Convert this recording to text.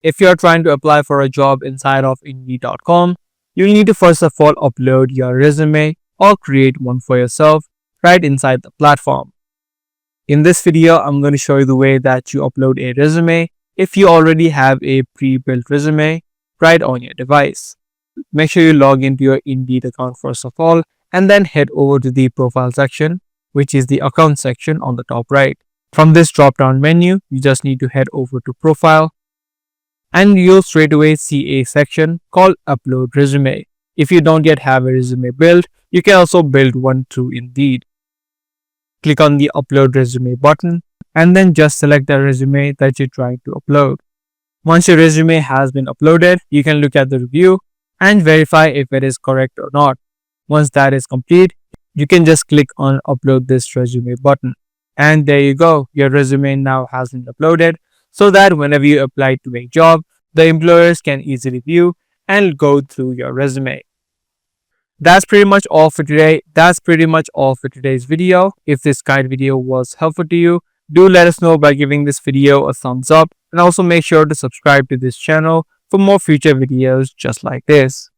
If you are trying to apply for a job inside of Indeed.com, you need to first of all upload your resume or create one for yourself right inside the platform. In this video, I'm going to show you the way that you upload a resume if you already have a pre-built resume right on your device. Make sure you log into your Indeed account first of all, and then head over to the profile section, which is the account section on the top right. From this drop-down menu, you just need to head over to profile, and you'll straight away see a section called upload resume. If you don't yet have a resume built, you can also build one through Indeed. Click on the upload resume button and then just select the resume that you're trying to upload. Once your resume has been uploaded, you can look at the review and verify if it is correct or not. Once that is complete, you can just click on upload this resume button. And there you go, your resume now has been uploaded, so that whenever you apply to a job, the employers can easily view and go through your resume. That's pretty much all for today. That's pretty much all for today's video. If this guide video was helpful to you, do let us know by giving this video a thumbs up, and also make sure to subscribe to this channel for more future videos just like this.